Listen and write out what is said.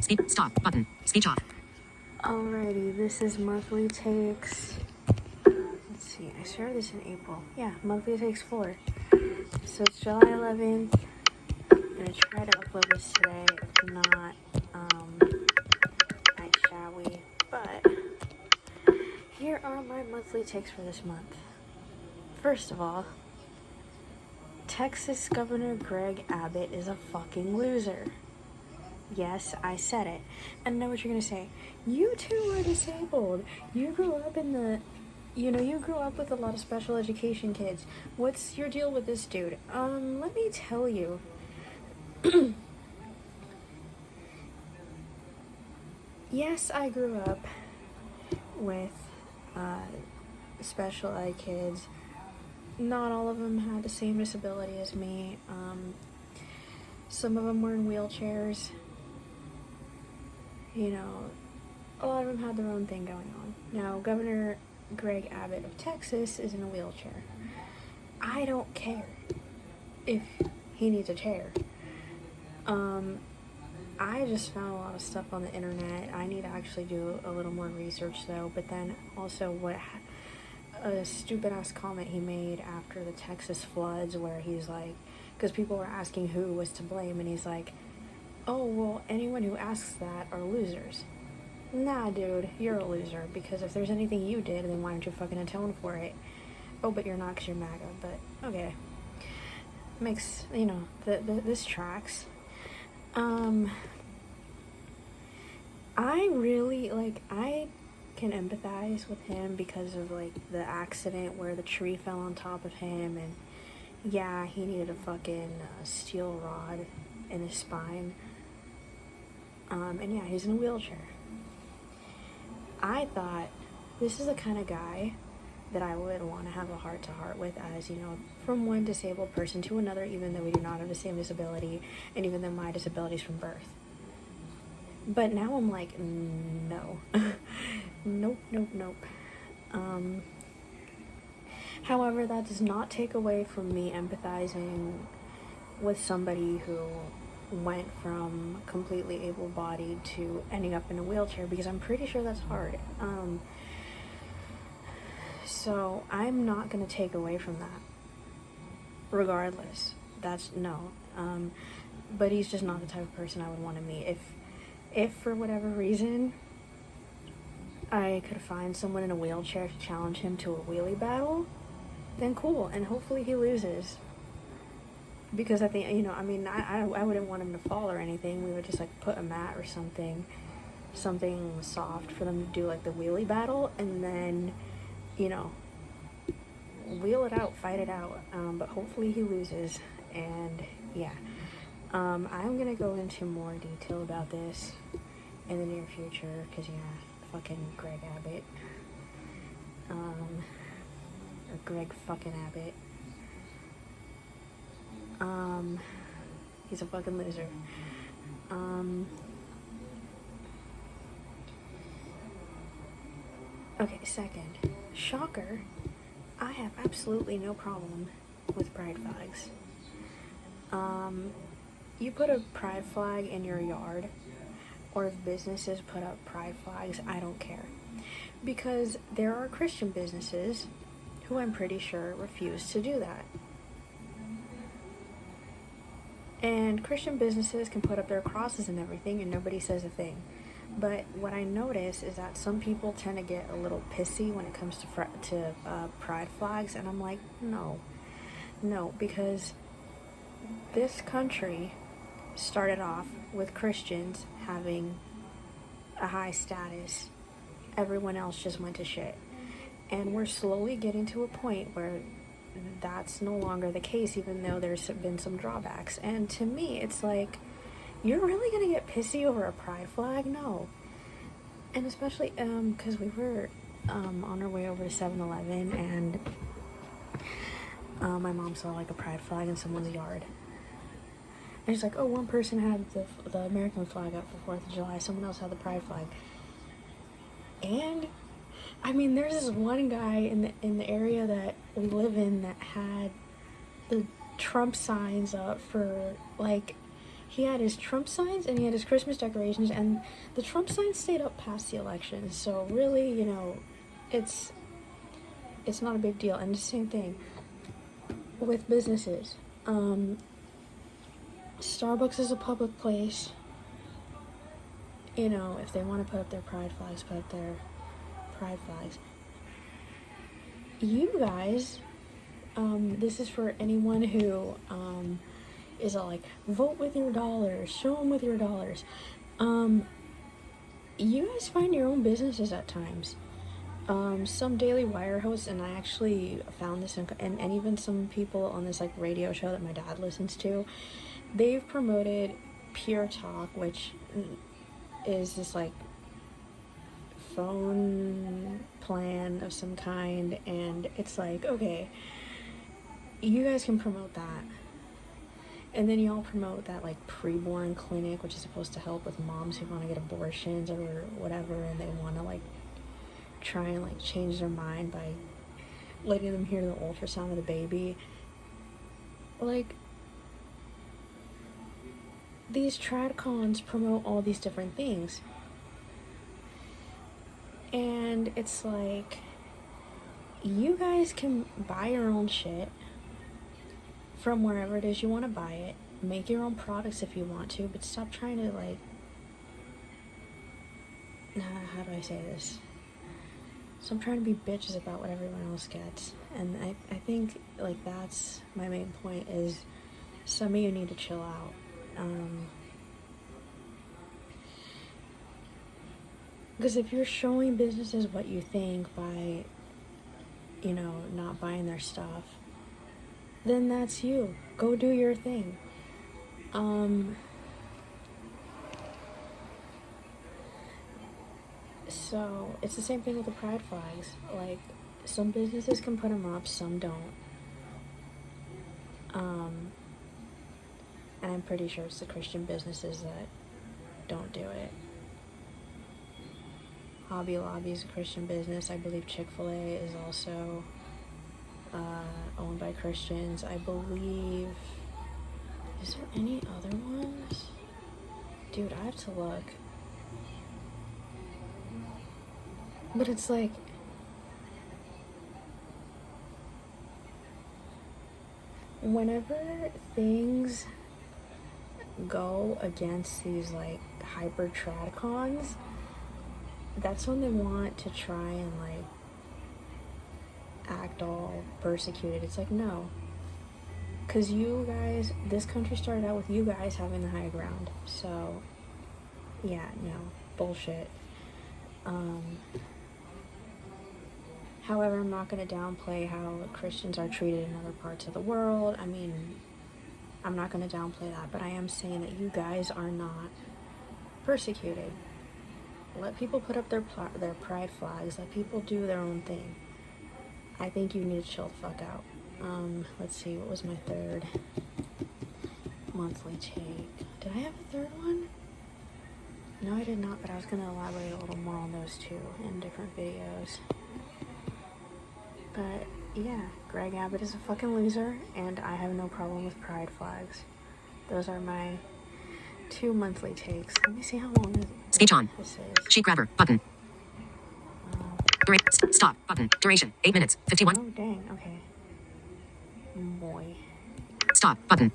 Speak. Stop. Button. Speech off. Alrighty, this is Monthly Takes. Let's see, I started this in April. Yeah, Monthly Takes 4. So it's July 11th. I'm gonna try to upload this today. If not, night shall we? But here are my monthly takes for this month. First of all, Texas Governor Greg Abbott is a fucking loser. Yes, I said it. And I know what you're gonna say. You two are disabled. You grew up in the... you grew up with a lot of special education kids. What's your deal with this dude? Let me tell you. Yes, I grew up with special ed kids. Not all of them had the same disability as me. Some of them were in wheelchairs. A lot of them had their own thing going on. Now, Governor Greg Abbott of Texas is in a wheelchair. I don't care if he needs a chair. I just found a lot of stuff on the internet. I need to actually do a little more research, though. But then also what a stupid ass comment he made after the Texas floods, where he's like, because people were asking who was to blame, and he's like, oh, well, anyone who asks that are losers. Nah, dude, you're a loser, because if there's anything you did, then why don't you fucking atone for it? Oh, but you're not, because you're MAGA, but okay. Makes, this tracks. I really, I can empathize with him because of, the accident where the tree fell on top of him, and yeah, he needed a fucking steel rod in his spine. And yeah, he's in a wheelchair. I thought this is the kind of guy that I would want to have a heart-to-heart with, as, from one disabled person to another, even though we do not have the same disability, and even though my disability is from birth. But now I'm like, no. Nope. However, that does not take away from me empathizing with somebody who went from completely able-bodied to ending up in a wheelchair, because I'm pretty sure that's hard. So I'm not going to take away from that. Regardless. That's, no. But he's just not the type of person I would want to meet. If for whatever reason I could find someone in a wheelchair to challenge him to a wheelie battle, then cool, and hopefully he loses. Because I think, I wouldn't want him to fall or anything. We would just, put a mat or something soft for them to do, the wheelie battle, and then, wheel it out, fight it out. But hopefully he loses, and, yeah. I'm gonna go into more detail about this in the near future, because, yeah, fucking Greg Abbott. Or Greg fucking Abbott. He's a fucking loser. Okay, second. Shocker. I have absolutely no problem with pride flags. You put a pride flag in your yard, or if businesses put up pride flags, I don't care. Because there are Christian businesses who I'm pretty sure refuse to do that. And Christian businesses can put up their crosses and everything, and nobody says a thing. But what I notice is that some people tend to get a little pissy when it comes to pride flags, and I'm like, no, because this country started off with Christians having a high status. Everyone else just went to shit. And we're slowly getting to a point where that's no longer the case, even though there's been some drawbacks. And to me, it's like, you're really gonna get pissy over a pride flag? No. And especially because we were on our way over to 7-Eleven, and my mom saw a pride flag in someone's yard. And she's like, oh, one person had the American flag up for 4th of July, someone else had the pride flag. And there's this one guy in the area that we live in that had the Trump signs up for he had his Trump signs and he had his Christmas decorations, and the Trump signs stayed up past the election. So really, you know, it's not a big deal. And the same thing with businesses. Starbucks is a public place. You know, if they want to put up their pride flags, put up their pride flags. You guys, this is for anyone who is like, vote with your dollars, show them with your dollars. You guys find your own businesses at times. Some Daily Wire hosts, and I actually found this, and even some people on this like radio show that my dad listens to, they've promoted Pure Talk, which is this like phone plan of some kind, and it's like, okay, you guys can promote that, and then y'all promote that like preborn clinic, which is supposed to help with moms who want to get abortions or whatever, and they want to like try and like change their mind by letting them hear the ultrasound of the baby. Like, these tradcons promote all these different things, and it's like, you guys can buy your own shit from wherever it is you want to buy it, make your own products if you want to, but stop trying to like, how do I say this? Stop trying to be bitches about what everyone else gets. And I think like that's my main point, is some of you need to chill out. Because if you're showing businesses what you think by, you know, not buying their stuff, then that's you. Go do your thing. So it's the same thing with the pride flags. Like, some businesses can put them up, some don't. And I'm pretty sure it's the Christian businesses that don't do it. Hobby Lobby is a Christian business. I believe Chick-fil-A is also owned by Christians. I believe... Is there any other ones? Dude, I have to look. But it's like... whenever things go against these like hyper tradcons, that's when they want to try and like act all persecuted. It's like, no, because you guys, this country started out with you guys having the high ground. So yeah, no, bullshit. However, I'm not going to downplay how Christians are treated in other parts of the world. I mean, I'm not going to downplay that, but I am saying that you guys are not persecuted. Let people put up their pride flags. Let people do their own thing. I think you need to chill the fuck out. Let's see, what was my third monthly take? Did I have a third one? No, I did not, but I was going to elaborate a little more on those two in different videos. But yeah, Greg Abbott is a fucking loser, and I have no problem with pride flags. Those are my 2 monthly takes. Let me see how long Speech on. this is. Sheet grabber. Button. Stop. Button. Duration. 8 minutes. 51. Oh, dang. Okay. Boy. Stop. Button.